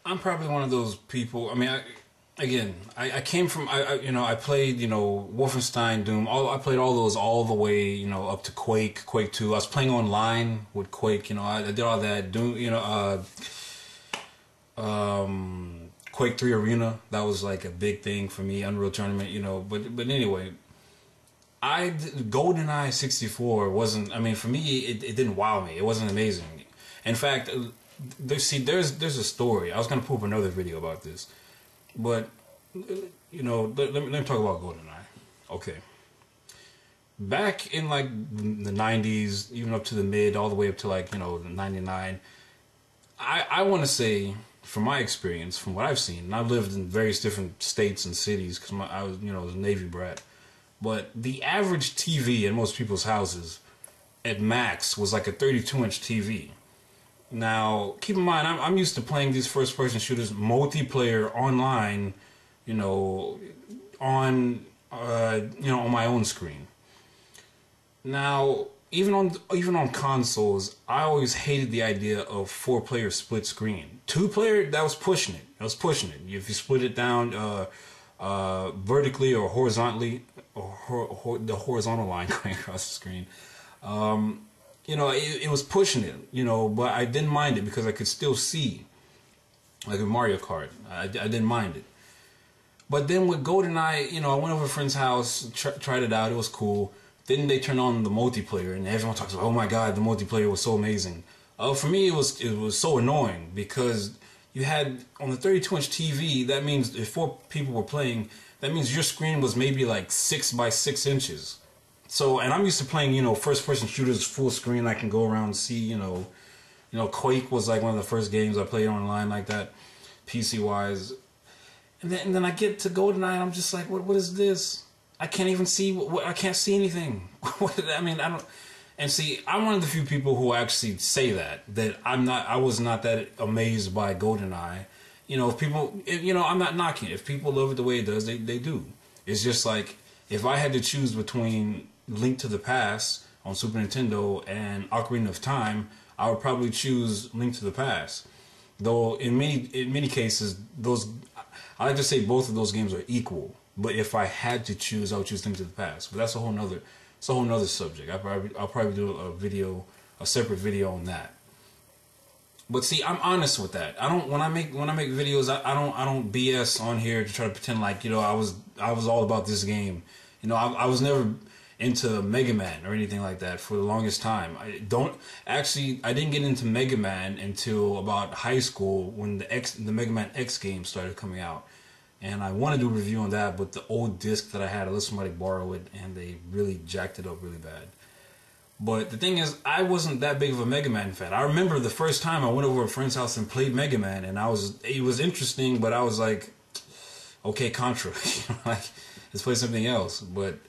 I'm probably one of those people. I mean, I came from, I played, Wolfenstein, Doom. I played all those all the way, up to Quake 2. I was playing online with Quake. I did all that. Doom, Quake 3 Arena. That was like a big thing for me. Unreal Tournament, But anyway, GoldenEye 64 wasn't. I mean, for me, it didn't wow me. It wasn't amazing. In fact, there's a story. I was gonna pull up another video about this, but let me talk about GoldenEye. Okay, back in like the 90s, even up to the mid, all the way up to like the 99. I want to say, from my experience, from what I've seen, and I've lived in various different states and cities because I was a Navy brat. But the average TV in most people's houses, at max, was like a 32-inch TV. Now, keep in mind, I'm used to playing these first-person shooters multiplayer online, on my own screen. Now, even on consoles, I always hated the idea of 4-player split screen. 2-player, that was pushing it. If you split it down vertically or horizontally, or the horizontal line going across the screen, it was pushing it, but I didn't mind it because I could still see, like in Mario Kart. I didn't mind it. But then with GoldenEye, I went over to a friend's house, tried it out, it was cool. Then they turned on the multiplayer, and everyone talks about, oh my god, the multiplayer was so amazing. For me, it was so annoying because you had, on the 32-inch TV, that means if 4 people were playing, that means your screen was maybe like 6 by 6 inches. So, and I'm used to playing, first-person shooters full screen. I can go around and see, Quake was like one of the first games I played online like that, PC-wise. And then I get to GoldenEye, and I'm just like, what is this? I can't even see. I can't see anything. I mean, I don't. And see, I'm one of the few people who actually say that I was not that amazed by GoldenEye. If people, I'm not knocking it. If people love it the way it does, they do. It's just like, if I had to choose between Link to the Past on Super Nintendo and Ocarina of Time, I would probably choose Link to the Past. Though in many cases, I like to say both of those games are equal. But if I had to choose, I would choose Link to the Past. But that's a whole nother subject. I'll probably do a separate video on that. But see, I'm honest with that. I don't when I make videos, I don't BS on here to try to pretend like I was all about this game. I was never into Mega Man or anything like that for the longest time. I didn't get into Mega Man until about high school when the Mega Man X game started coming out. And I want to do a review on that, but the old disc that I had, I let somebody borrow it, and they really jacked it up really bad. But the thing is, I wasn't that big of a Mega Man fan. I remember the first time I went over to a friend's house and played Mega Man, and it was interesting, but I was like, okay, Contra, like, let's play something else. But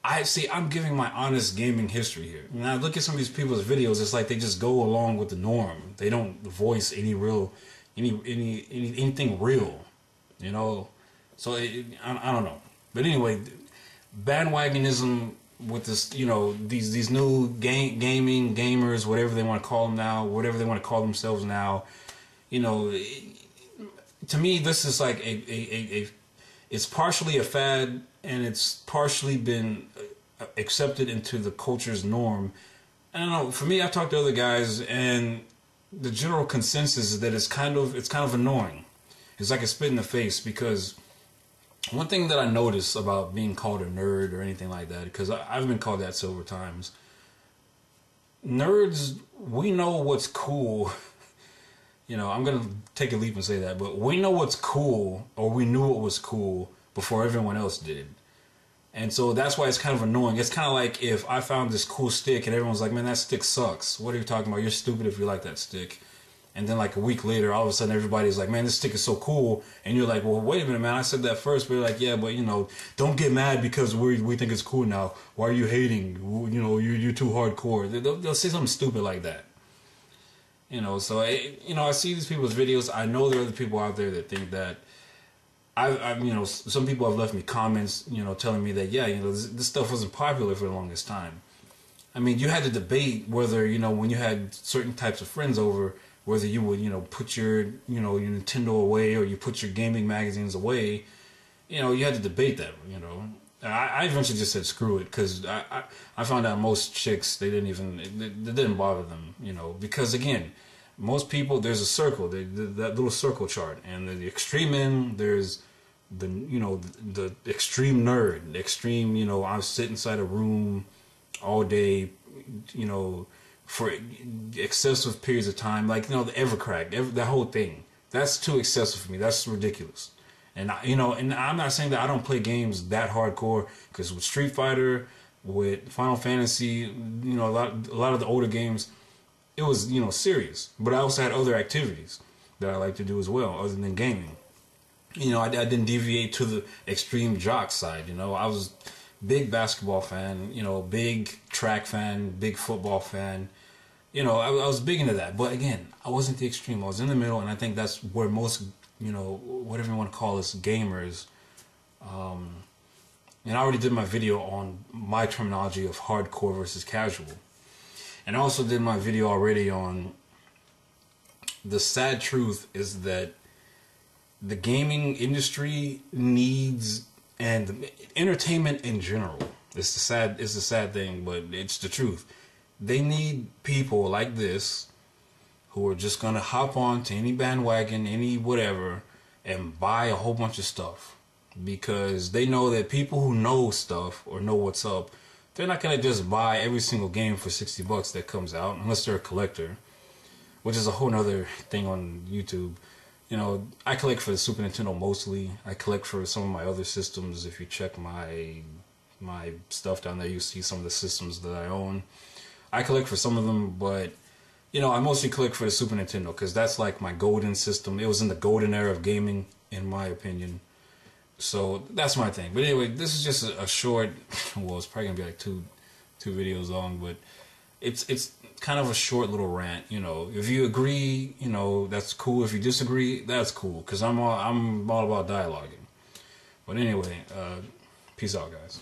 I'm giving my honest gaming history here. Now, look at some of these people's videos, it's like they just go along with the norm. They don't voice anything real. So I don't know. But anyway, bandwagonism with this, these new gamers, whatever they want to call them now, whatever they want to call themselves now, to me, this is like it's partially a fad, and it's partially been accepted into the culture's norm. I don't know. For me, I've talked to other guys, and the general consensus is that it's kind of annoying. It's like a spit in the face, because one thing that I notice about being called a nerd or anything like that, because I've been called that several times, nerds, we know what's cool. I'm going to take a leap and say that, but we know what's cool, or we knew what was cool before everyone else did. And so that's why it's kind of annoying. It's kind of like if I found this cool stick and everyone's like, man, that stick sucks. What are you talking about? You're stupid if you like that stick. And then like a week later, all of a sudden everybody's like, man, this stick is so cool. And you're like, well, wait a minute, man, I said that first. But you're like, yeah, but don't get mad because we think it's cool now. Why are you hating? You're too hardcore. They'll say something stupid like that. So I see these people's videos. I know there are other people out there that think that some people have left me comments, telling me that, yeah, this stuff wasn't popular for the longest time. I mean, you had to debate whether, when you had certain types of friends over, whether you would, put your, your Nintendo away or you put your gaming magazines away, you had to debate that, I eventually just said screw it, because I found out most chicks, they didn't bother them, because again, most people, there's a circle, that little circle chart, and the extreme end, there's the extreme nerd, the extreme, I sit inside a room all day, for excessive periods of time, like, the Evercrack, that whole thing. That's too excessive for me. That's ridiculous. And, and I'm not saying that I don't play games that hardcore, because with Street Fighter, with Final Fantasy, a lot of the older games, it was, serious. But I also had other activities that I like to do as well, other than gaming. I didn't deviate to the extreme jock side, I was big basketball fan, big track fan, big football fan. I was big into that. But again, I wasn't the extreme. I was in the middle, and I think that's where most, whatever you want to call us, gamers. And I already did my video on my terminology of hardcore versus casual. And I also did my video already on the sad truth is that the gaming industry needs, and entertainment in general, it's the sad thing, but it's the truth. They need people like this who are just gonna hop on to any bandwagon, any whatever, and buy a whole bunch of stuff, because they know that people who know stuff or know what's up, they're not gonna just buy every single game for $60 that comes out unless they're a collector, which is a whole nother thing on YouTube. I collect for the Super Nintendo mostly. I collect for some of my other systems. If you check my stuff down there, you see some of the systems that I own. I collect for some of them, but I mostly collect for the Super Nintendo, because that's like my golden system. It was in the golden era of gaming, in my opinion. So that's my thing. But anyway, this is just a short. Well, it's probably gonna be like two videos long, but it's kind of a short little rant. If you agree, that's cool. If you disagree, that's cool, because I'm all about dialoguing. But anyway, peace out, guys.